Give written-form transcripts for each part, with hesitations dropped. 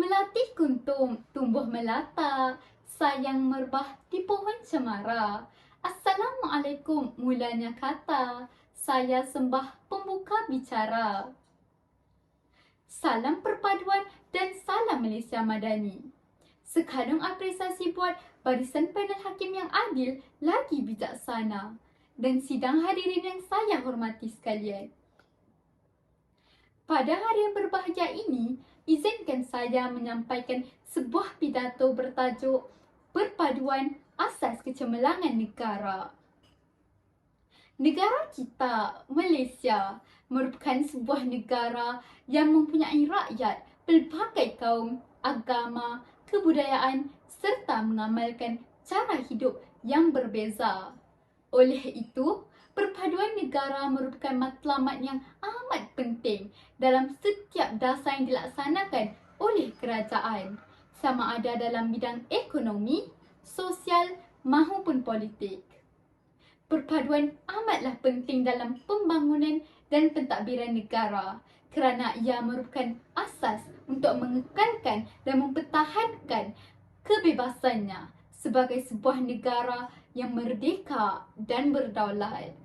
Melatih kuntum tumbuh melata, sayang merbah di pohon cemara. Assalamualaikum mulanya kata, saya sembah pembuka bicara. Salam perpaduan dan salam Malaysia Madani. Sekadung apresiasi buat barisan panel hakim yang adil lagi bijaksana dan sidang hadirin yang saya hormati sekalian. Pada hari yang berbahagia ini, izinkan saya menyampaikan sebuah pidato bertajuk Perpaduan Asas Kecemerlangan Negara. Negara kita, Malaysia, merupakan sebuah negara yang mempunyai rakyat pelbagai kaum, agama, kebudayaan serta mengamalkan cara hidup yang berbeza. Oleh itu, perpaduan negara merupakan matlamat yang amat penting dalam setiap dasar yang dilaksanakan oleh kerajaan, sama ada dalam bidang ekonomi, sosial maupun politik. Perpaduan amatlah penting dalam pembangunan dan pentadbiran negara kerana ia merupakan asas untuk mengekalkan dan mempertahankan kebebasannya sebagai sebuah negara yang merdeka dan berdaulat.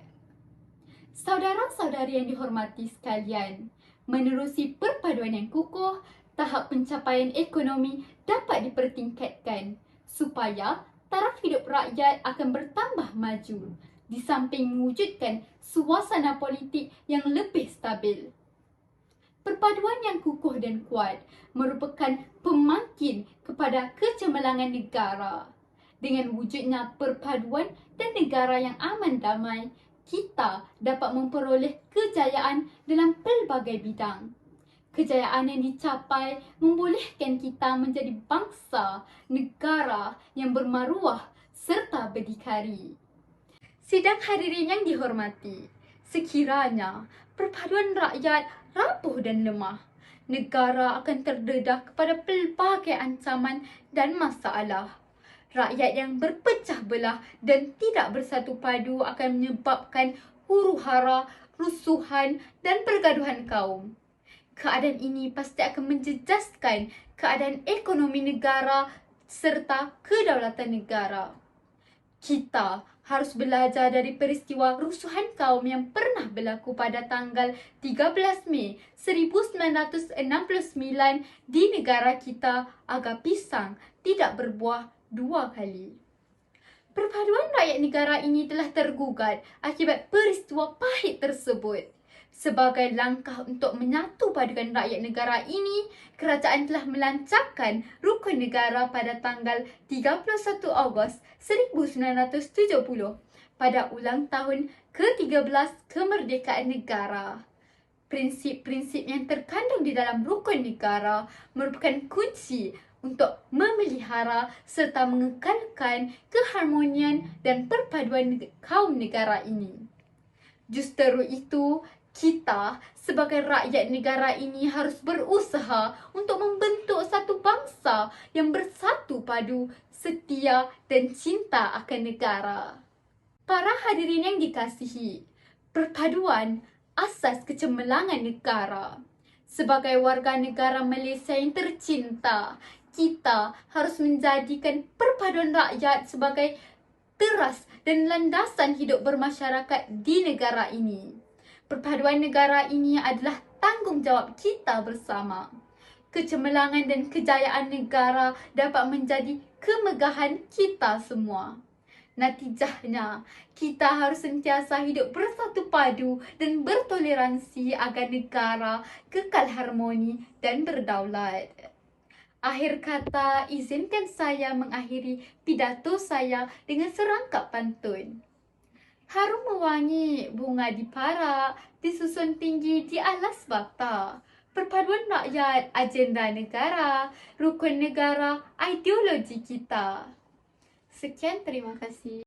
Saudara-saudari yang dihormati sekalian, menerusi perpaduan yang kukuh, tahap pencapaian ekonomi dapat dipertingkatkan supaya taraf hidup rakyat akan bertambah maju, di samping mewujudkan suasana politik yang lebih stabil. Perpaduan yang kukuh dan kuat merupakan pemangkin kepada kecemerlangan negara. Dengan wujudnya perpaduan dan negara yang aman damai, kita dapat memperoleh kejayaan dalam pelbagai bidang. Kejayaan yang dicapai membolehkan kita menjadi bangsa, negara yang bermaruah serta berdikari. Sidang hadirin yang dihormati, sekiranya perpaduan rakyat rapuh dan lemah, negara akan terdedah kepada pelbagai ancaman dan masalah. Rakyat yang berpecah belah dan tidak bersatu padu akan menyebabkan huru-hara, rusuhan dan pergaduhan kaum. Keadaan ini pasti akan menjejaskan keadaan ekonomi negara serta kedaulatan negara. Kita harus belajar dari peristiwa rusuhan kaum yang pernah berlaku pada tanggal 13 Mei 1969 di negara kita agar pisang tidak berbuah dua kali. Perpaduan rakyat negara ini telah tergugat akibat peristiwa pahit tersebut. Sebagai langkah untuk menyatu padukan rakyat negara ini, kerajaan telah melancarkan Rukun Negara pada tanggal 31 Ogos 1970 pada ulang tahun ke-13 kemerdekaan negara. Prinsip-prinsip yang terkandung di dalam Rukun Negara merupakan kunci untuk memelihara serta mengekalkan keharmonian dan perpaduan kaum negara ini. Justeru itu, kita sebagai rakyat negara ini harus berusaha untuk membentuk satu bangsa yang bersatu padu, setia dan cinta akan negara. Para hadirin yang dikasihi, perpaduan asas kecemerlangan negara. Sebagai warga negara Malaysia yang tercinta, kita harus menjadikan perpaduan rakyat sebagai teras dan landasan hidup bermasyarakat di negara ini. Perpaduan negara ini adalah tanggungjawab kita bersama. Kecemerlangan dan kejayaan negara dapat menjadi kemegahan kita semua. Natijahnya, kita harus sentiasa hidup bersatu padu dan bertoleransi agar negara kekal harmoni dan berdaulat. Akhir kata, izinkan saya mengakhiri pidato saya dengan serangkap pantun. Harum mewangi bunga di para, disusun tinggi di alas bata. Perpaduan rakyat, agenda negara, rukun negara, ideologi kita. Sekian, terima kasih.